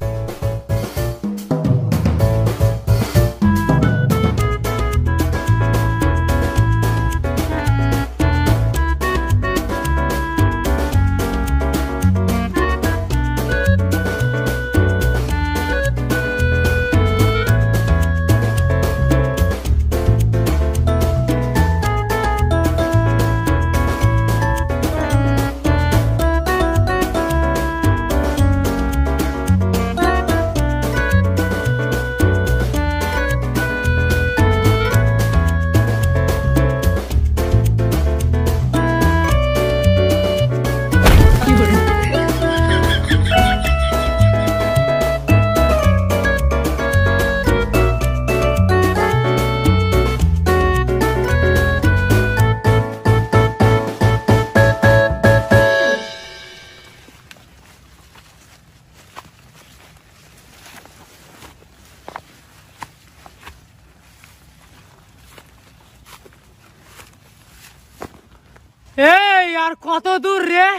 এই আর কত দূর রে?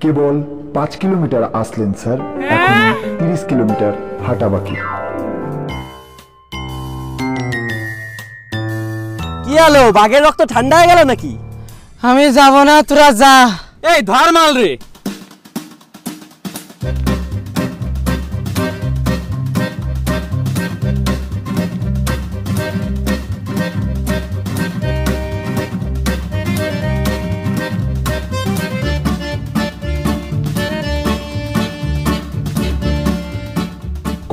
কেবল 5 কিলোমিটার আসলেন স্যার, এখন 30 কিলোমিটার হাঁটা বাকি। কি হলো, বাঘের রক্ত ঠান্ডা হয়ে গেল নাকি? আমি যাব না, তোরা যা। এই ধর মাল রে।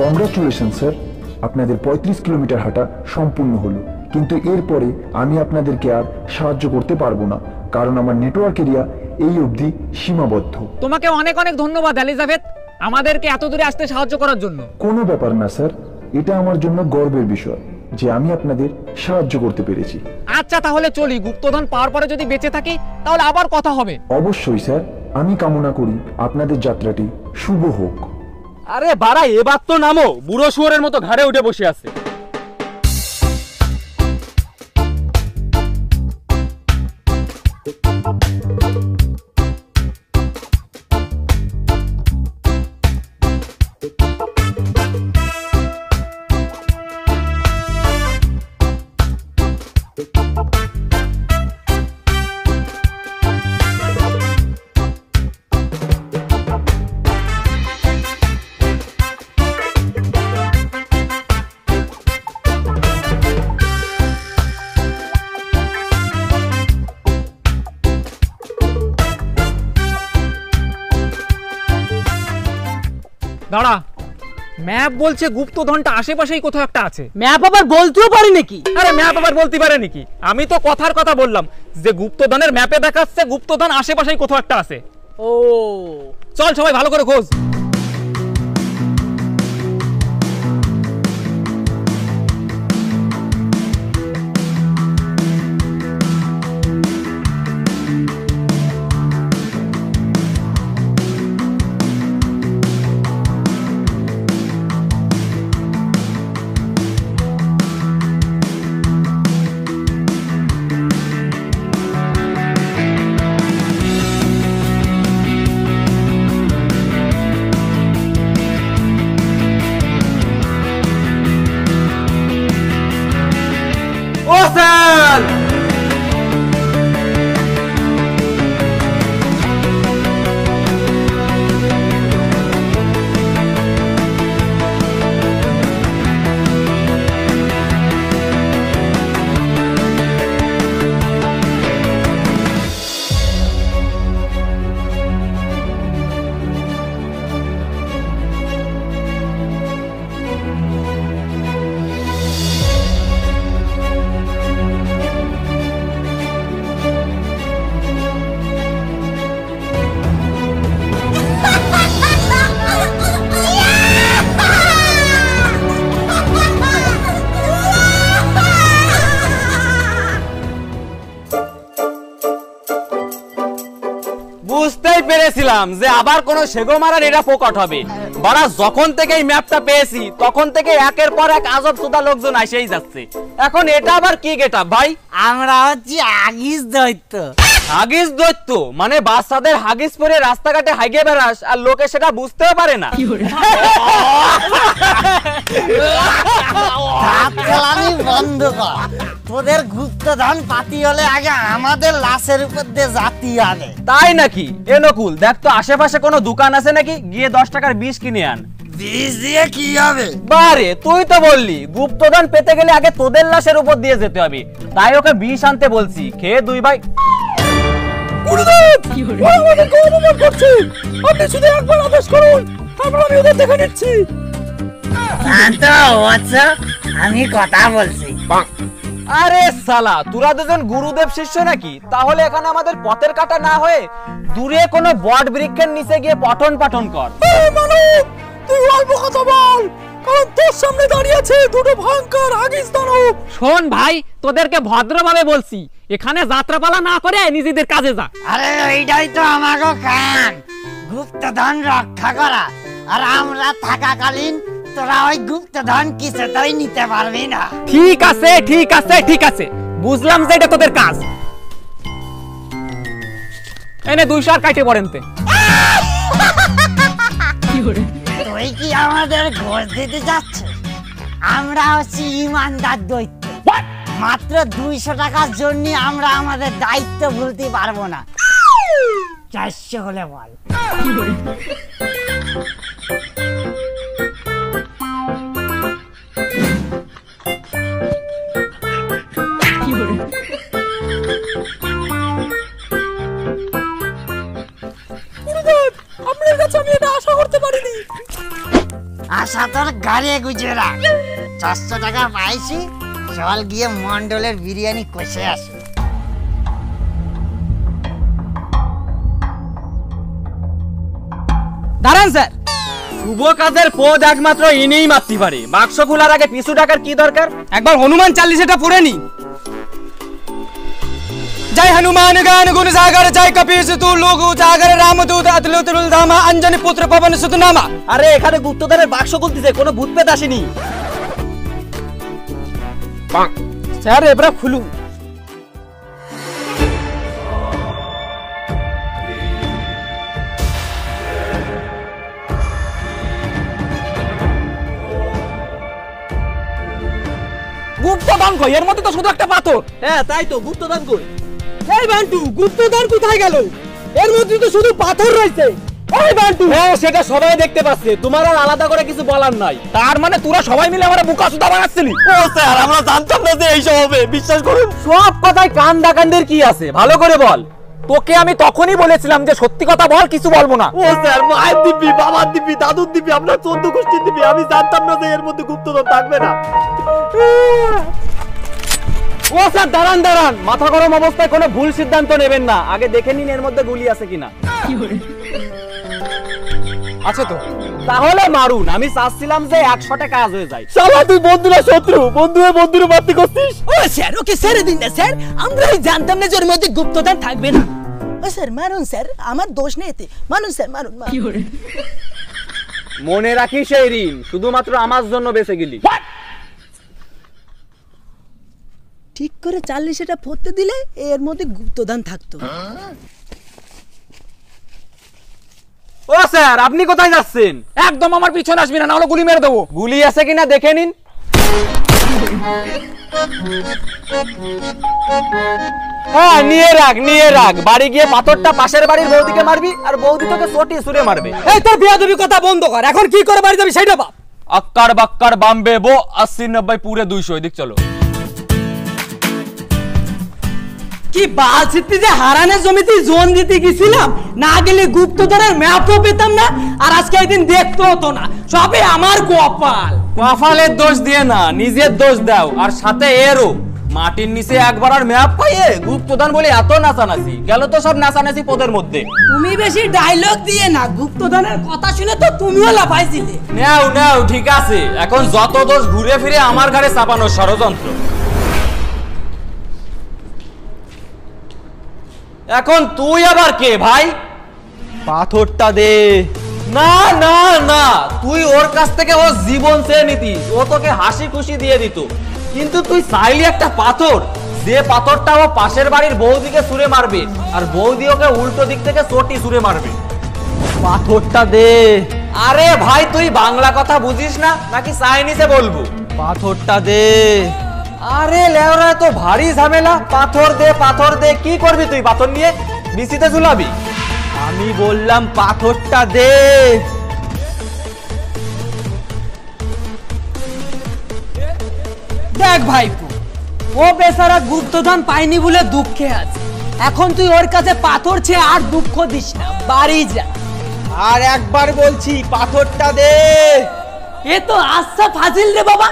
কংগ্রাচুলেশন স্যার, আপনাদের 35 কিলোমিটার হাঁটা সম্পূর্ণ হলো। কিন্তু এরপরে আমি আপনাদেরকে আর সাহায্য করতে পারবো না, কারণ আমার নেটওয়ার্ক এরিয়া এই অবধি সীমাবদ্ধ। তোমাকে অনেক অনেক ধন্যবাদ এলিজাবেথ, আমাদেরকে এত দূরে আসতে সাহায্য করার জন্য। কোনো ব্যাপার না স্যার, এটা আমার জন্য গর্বের বিষয় যে আমি আপনাদের সাহায্য করতে পেরেছি। আচ্ছা তাহলে চলি, গুপ্তধন পাওয়ার পরে যদি বেঁচে থাকি তাহলে আবার কথা হবে। অবশ্যই স্যার, আমি কামনা করি আপনাদের যাত্রাটি শুভ হোক। আরে বাড়া, এবার তো নামো, বুড়ো শুয়োরের মতো ঘাড়ে উঠে বসে আছে। দাঁড়া, ম্যাপ বলছে গুপ্তধনটা আশেপাশেই কোথাও একটা আছে। ম্যাপ আবার বলতেও পারি নাকি? আরে ম্যাপ আবার বলতে পারে নাকি? আমি তো কথার কথা বললাম যে গুপ্তধনের ম্যাপে দেখাচ্ছে গুপ্তধন আশেপাশেই কোথাও একটা আছে। ও চল সবাই ভালো করে খোঁজ। বুঝতেই পেরেছিলাম যে আবার কোন সেগো মারার এটা প্রকট হবে। বাড়া যখন থেকে এই ম্যাপটা পেয়েছি তখন থেকে একের পর এক আজব সুদা লোকজন এসেই যাচ্ছে। এখন এটা আবার কি গেটআপ ভাই? আমরা হচ্ছি আগিস দৈত্য। হাগিস দৈত্য মানে বাচ্চাদের হাগিস পরে রাস্তাঘাটে হাইগে বেড়াস আর লোকে সেটা বুঝতেও পারে না। খেলানি বন্ধ কর, তোদের গুপ্তধন পাতি হলে আগে আমাদের লাশের উপর দিয়ে জাতি আনে। তাই নাকি? এ নকুল দেখ তো আশেপাশে কোনো দোকান আছে নাকি, গিয়ে 10 টাকার বিষ কিনে আন। বিষ দিয়ে কি হবে? বারে তুই তো বললি গুপ্তধন পেতে গেলে আগে তোদের লাশের উপর দিয়ে যেতে হবে, তাই ওকে বিষ আনতে বলছি। খেয়ে দুই ভাই। আপনি শুধু একবার আদেশ করুন, তারপর আমি ওদের দেখে নিচ্ছি। আমি কথা বলছি। আরে সালা তোরা দুজন গুরুদেব শিষ্য নাকি? তাহলে এখানে আমাদের পথের কাটা না হয়ে দূরে কোনো বট বৃক্ষের নিচে গিয়ে পঠন পাঠন কর। তুই অল্প কথা বল, কারণ তোর সামনে দাঁড়িয়ে আছে দুটো ভয়ঙ্কর হাগিস দানব। শোন ভাই, তোদেরকে ভদ্রভাবে বলছি, এখানে যাত্রাপালা না করে নিজেদের কাজে যা। আরে এইটাই তো আমাকে কাম, গুপ্তধন রক্ষা করা। আর আমরা থাকাকালীন তোরা ওই গুপ্তধন কিছুতেই নিতে পারবি না। ঠিক আছে ঠিক আছে ঠিক আছে, বুঝলাম যে এটা তোদের কাজ। এনে 200 আর কাটে পড়েনতে। তুই কি আমাদের ঘোষ দিতে যাচ্ছিস? আমরা হচ্ছি ইমানদার দৈত্য। মাত্র 200 টাকার জন্য আমরা আমাদের দায়িত্ব ভুলতে পারবো না। 400 হলে বল। আপনার কাছে আমি এটা আশা করতে পারিনি। আশা তোর গাড়ি গুজে রাখ। 400 টাকা পাইছি, চল গিয়ে মন্ডলের বিরিয়ানি কষে আসি। দাঁড়ান স্যার, শুভ কাজের পদ একমাত্র ইনিই মারতে পারে। বাক্স খোলার আগে পিছু টাকার কি দরকার? একবার হনুমান 40 পড়ে নি। जय हनुमान ज्ञान गुण सागर, जय कपीस तू लोग उजागर, रामदूत अतुलित धामा, अंजनी पुत्र पवन सुत नामा। আরে এখানে গুপ্তধনের বাক্স খুলতেছে, কোনো ভূত পেত আসেনি। স্যার এবার খুলুন। গুপ্তধন কই? এর মধ্যে তো শুধু একটা পাথর। হ্যাঁ তাই তো, গুপ্তধন কই? এই বান্টু, গুপ্তধন কোথায় গেল? এর মধ্যে তো শুধু পাথর রয়েছে। এই বান্টু, হ্যাঁ সেটা সবাই দেখতে পাচ্ছে, তোমার আর আলাদা করে কিছু বলার নাই। তার মানে তোরা সবাই মিলে আমার বোকা সুদা বানাচ্ছিলি? ও স্যার, আমরা জানতাম না যে এইসব হবে, বিশ্বাস করুন। সব কথায় কান ডাকানদের কি আছে, ভালো করে বল। তোকে আমি তখনই বলেছিলাম যে সত্যি কথা বল, কিছু বলবো না। ও স্যার, মায়ের দিবি, বাবার দিবি, দাদুর দিবি, আমরা 14 গোষ্ঠীর দিবি। আমি জানতাম না যে এর মধ্যে গুপ্তধন থাকবে না। ও স্যার দাঁড়ান দাঁড়ান, মাথা গরম অবস্থায় কোনো ভুল সিদ্ধান্ত নেবেন না, আগে দেখে নিন এর মধ্যে গুলি আছে কিনা। আছে তো? তাহলে মারুন, আমি চাচ্ছিলাম যে 100 কাজ হয়ে যায়। শালা তুই বন্ধু না শত্রু? বন্ধু হয়ে বন্ধুরে মারতে করছিস? ও স্যার, ওকে ছেড়ে দিন না স্যার, আমরাই জানতাম না যে ওর মধ্যে গুপ্তধন থাকবে না। ও স্যার মারুন স্যার, আমার দোষ নেই এতে, মারুন স্যার মারুন। মনে রাখিস এই ঋণ শুধুমাত্র আমার জন্য বেঁচে গেলি। ঠিক করে 40 পড়তে দিলে এর মধ্যে গুপ্তধন থাকতো। ও স্যার, আপনি কোথায় যাচ্ছেন? একদম আমার পিছনে আসবি না, নাহলে গুলি মেরে দেবো। গুলি আছে কিনা দেখে নিন। হ্যাঁ, নিয়ে রাখ। বাড়ি গিয়ে পাথরটা পাশের বাড়ির বৌদিকে মারবি, আর বৌদি তোকে চটি ছুঁড়ে মারবে। এই তোর বিয়াদবি কথা বন্ধ কর, এখন কি করে বাড়ি যাবি সেটা ভাব। আক্কার বাক্কার বাম্বে বো 80 90 পুরে 200, এদিক চলো। কি বালছিতি যে হারানের জমিতে জোন দিতে গেছিলাম, না গেলে গুপ্তধনের ম্যাপও পেতাম না, আর আজকে একদিন দেখতে হতো না। সবে আমার কপাল। কপালের দোষ দিয়ে না, নিজের দোষ দাও। আর সাথে এরও মাটির নিচে একবার আর ম্যাপ পাইয়ে গুপ্তধন বলে এত নাচানাচি গেল তো সব নাচানাচি পদের মধ্যে। তুমি বেশি ডায়লগ দিয়ে না, গুপ্তধনের কথা শুনে তো তুমিও লাফাইছিলে। নাও ঠিক আছে, এখন যত দোষ ঘুরে ফিরে আমার ঘাড়ে চাপানোর ষড়যন্ত্র। এখন তুই আবার কে ভাই? পাথরটা দে। না, তুই ওর কাছ থেকে ওর জীবন চেয়ে নিতিস, ও তোকে হাসি খুশি দিয়ে দিত। কিন্তু তুই চাইলি একটা পাথর, যে পাথরটা ও পাশের বাড়ির বৌদিকে ছুঁড়ে মারবে, আর বৌদি ওকে উল্টো দিক থেকে চটি ছুঁড়ে মারবে। পাথরটা দে। আরে ভাই, তুই বাংলা কথা বুঝিস না নাকি চাইনিজে বলবো? পাথরটা দে। আরে লেওরা, তো ভারী ঝামেলা। পাথর দে, কি করবি তুই পাথর নিয়ে? নিচিতে ঝুলাবি? আমি বললাম পাথরটা দে। দেখ ভাইপো, ও বেচারা গুপ্তধন পায়নি বলে দুঃখে আছে। এখন তুই ওর কাছে পাথর চেয়ে আর দুঃখ দিস না, বাড়ি যা। আর একবার বলছি, পাথরটা দে। এ তো আচ্ছা ফাজিল রে বাবা।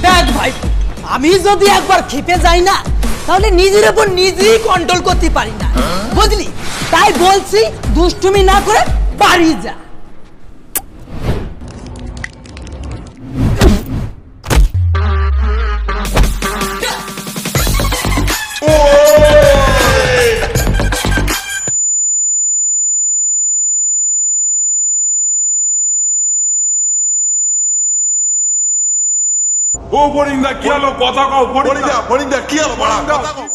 দেখ ভাইপো, আমি যদি একবার খেপে যাই না, তাহলে নিজের উপর নিজেই কন্ট্রোল করতে পারি না, বুঝলি? তাই বলছি, দুষ্টুমি না করে বাড়ি যা। ও ফরিন্দা কি হলো? কথা কও ফরিন্দা কি হলো? কথা কও।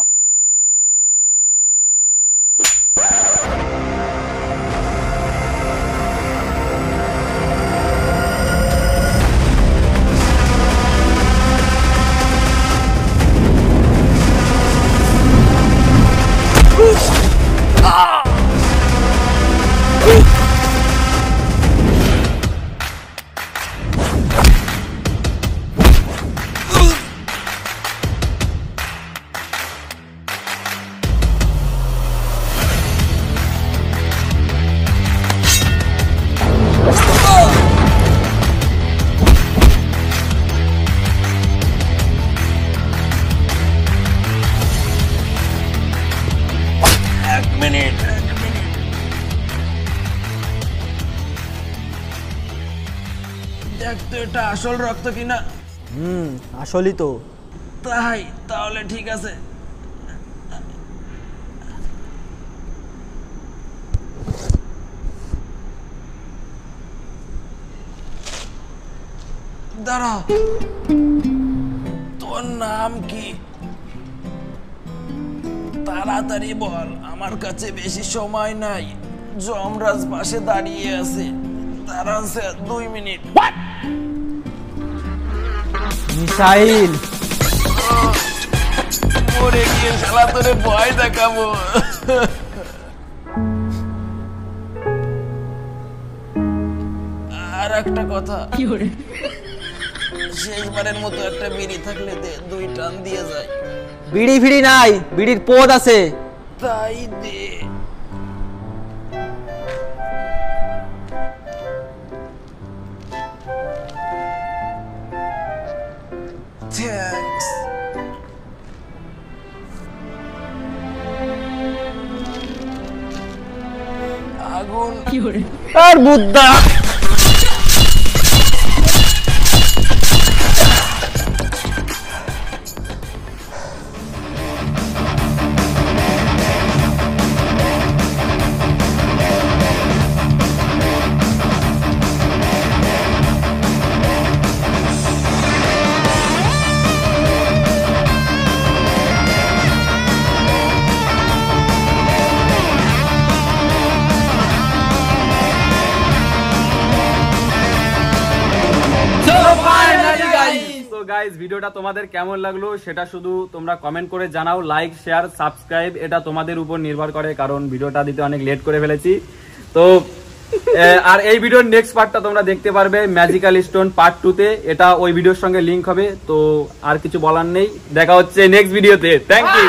দেখ তো এটা আসল রক্ত কিনা। আসলেই তো। তাহলে ঠিক আছে। দাঁড়া, তোর নাম কি? তাড়াতাড়ি বল, আমার কাছে বেশি সময় নাই। যমরাজ পাশে দাঁড়িয়ে আছে। দাঁড়ান স্যার, 2 মিনিট। মিসাইল। মরে গিয়ে শালা তোরে ভয় দেখাবো। আর একটা কথা, শেষবারের মতো একটা বিড়ি থাকলে দে, 2 টান দিয়ে যায়। বিড়ি ফিড়ি নাই, বিড়ির পদ আছে। তাই দে। থ্যাঙ্কস। আর বুদ্ধা গাইস, ভিডিওটা তোমাদের কেমন লাগলো সেটা শুধু তোমরা কমেন্ট করে জানাও। লাইক, শেয়ার, সাবস্ক্রাইব এটা তোমাদের উপর নির্ভর করে, কারণ ভিডিওটা দিতে অনেক লেট করে ফেলেছি। তো আর এই ভিডিওর নেক্সট পার্টটা তোমরা দেখতে পারবে ম্যাজিক্যাল স্টোন পার্ট 2 তে। এটা ওই ভিডিওর সঙ্গে লিংক হবে। তো আর কিছু বলার নেই, দেখা হচ্ছে নেক্সট ভিডিওতে। Thank you.